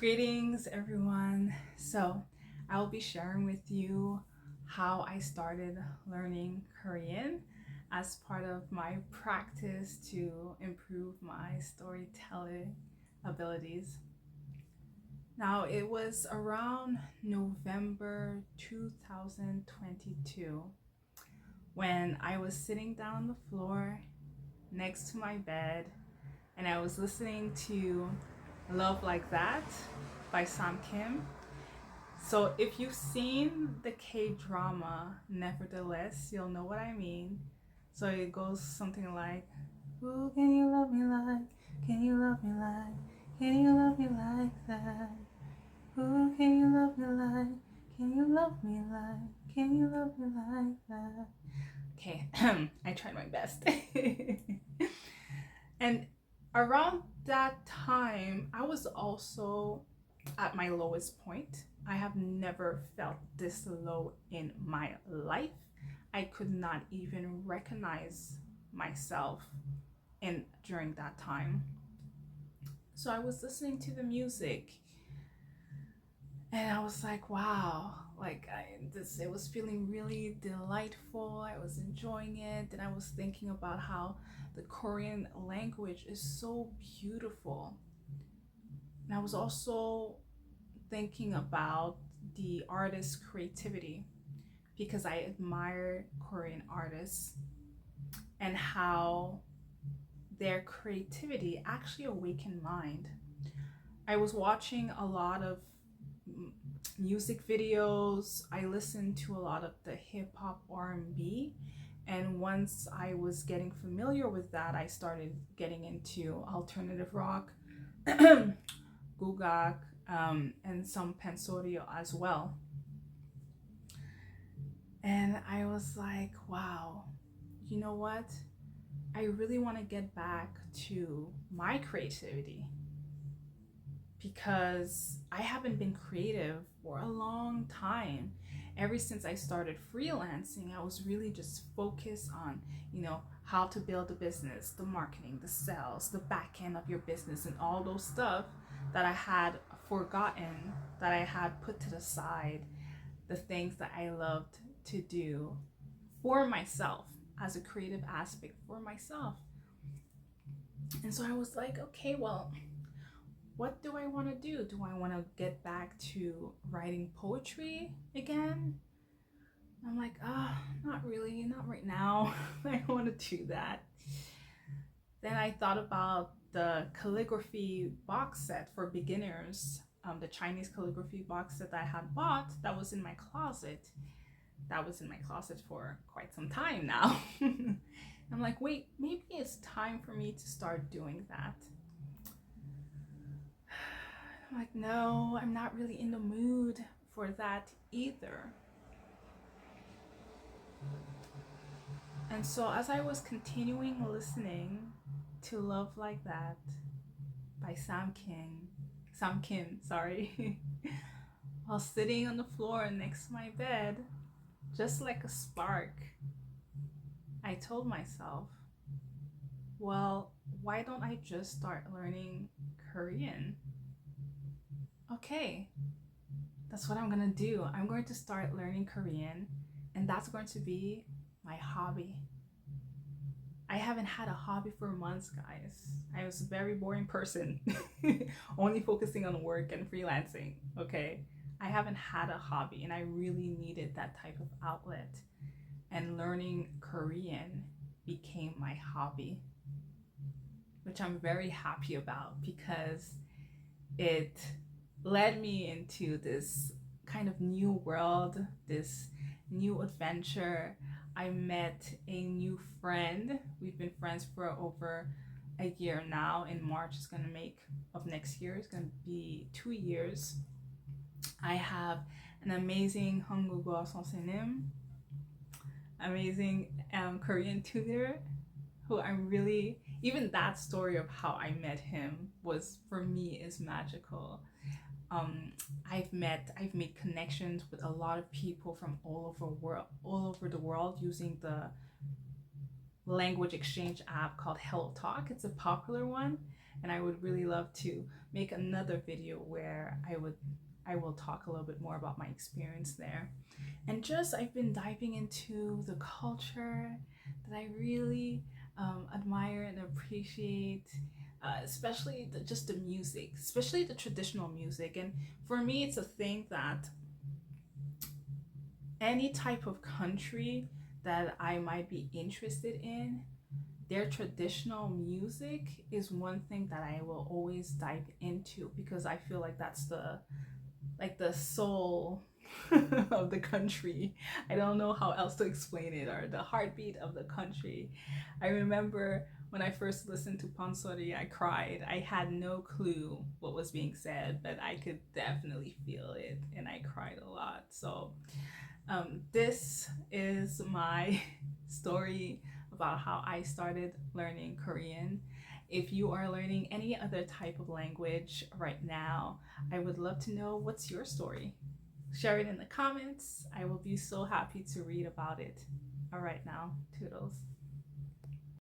Greetings, everyone. So, I'll be sharing with you how I started learning Korean as part of my practice to improve my storytelling abilities. Now, it was around November 2022 when I was sitting down on the floor next to my bed and I was listening to Love Like That by Sam Kim. So if you've seen the K-drama, nevertheless, you'll know what I mean. So it goes something like, "Ooh, can you love me like, can you love me like, can you love me like that? Ooh, can you love me like, can you love me like, can you love me like that?" Okay, I tried my best. And around that time, I was also at my lowest point. I have never felt this low in my life. I could not even recognize myself in during that time. So I was listening to the music and I was like, wow, it was feeling really delightful. I was enjoying it, and I was thinking about how the Korean language is so beautiful. And I was also thinking about the artist's creativity because I admire Korean artists and how their creativity actually awakened mind. I was watching a lot of music videos. I listened to a lot of the hip hop R&B, and once I was getting familiar with that, I started getting into alternative rock, gugak, and some pensorio as well. And I was like, wow, you know what? I really want to get back to my creativity because I haven't been creative for a long time. Ever since I started freelancing, I was really just focused on, how to build a business, the marketing, the sales, the back end of your business, and all those stuff that I had forgotten, that I had put to the side, the things that I loved to do for myself as a creative aspect for myself. And so I was like, okay, well, what do I want to do? Do I want to get back to writing poetry again? I'm like, not really, not right now. I don't want to do that. Then I thought about the calligraphy box set for beginners, the Chinese calligraphy box set that I had bought that was in my closet. That was in my closet for quite some time now. I'm like, wait, maybe it's time for me to start doing that. I'm like, no, I'm not really in the mood for that either. And so as I was continuing listening to Love Like That by Sam Kim, sorry, while sitting on the floor next to my bed, just like a spark, I told myself, well, why don't I just start learning Korean? Okay, that's what I'm gonna do. I'm going to start learning Korean, and that's going to be my hobby. I haven't had a hobby for months, guys. I was a very boring person, only focusing on work and freelancing, okay? I haven't had a hobby, and I really needed that type of outlet. And learning Korean became my hobby, which I'm very happy about because it led me into this kind of new world, this new adventure. I met a new friend. We've been friends for over a year now. In March, it's gonna make of next year, it's gonna be 2 years. I have an amazing 한국어 선생님, amazing Korean tutor who I'm really, even that story of how I met him was, for me, is magical. I've made connections with a lot of people from all over the world using the language exchange app called Hello Talk. It's a popular one, and I would really love to make another video where I will talk a little bit more about my experience there. And just I've been diving into the culture that I really admire and appreciate, especially just the music, especially the traditional music. And for me, it's a thing that any type of country that I might be interested in, their traditional music is one thing that I will always dive into, because I feel like that's the soul of the country. I don't know how else to explain it, or the heartbeat of the country. I remember when I first listened to Pansori, I cried. I had no clue what was being said, but I could definitely feel it, and I cried a lot. So this is my story about how I started learning Korean. If you are learning any other type of language right now, I would love to know what's your story. Share it in the comments. I will be so happy to read about it. All right, now, toodles.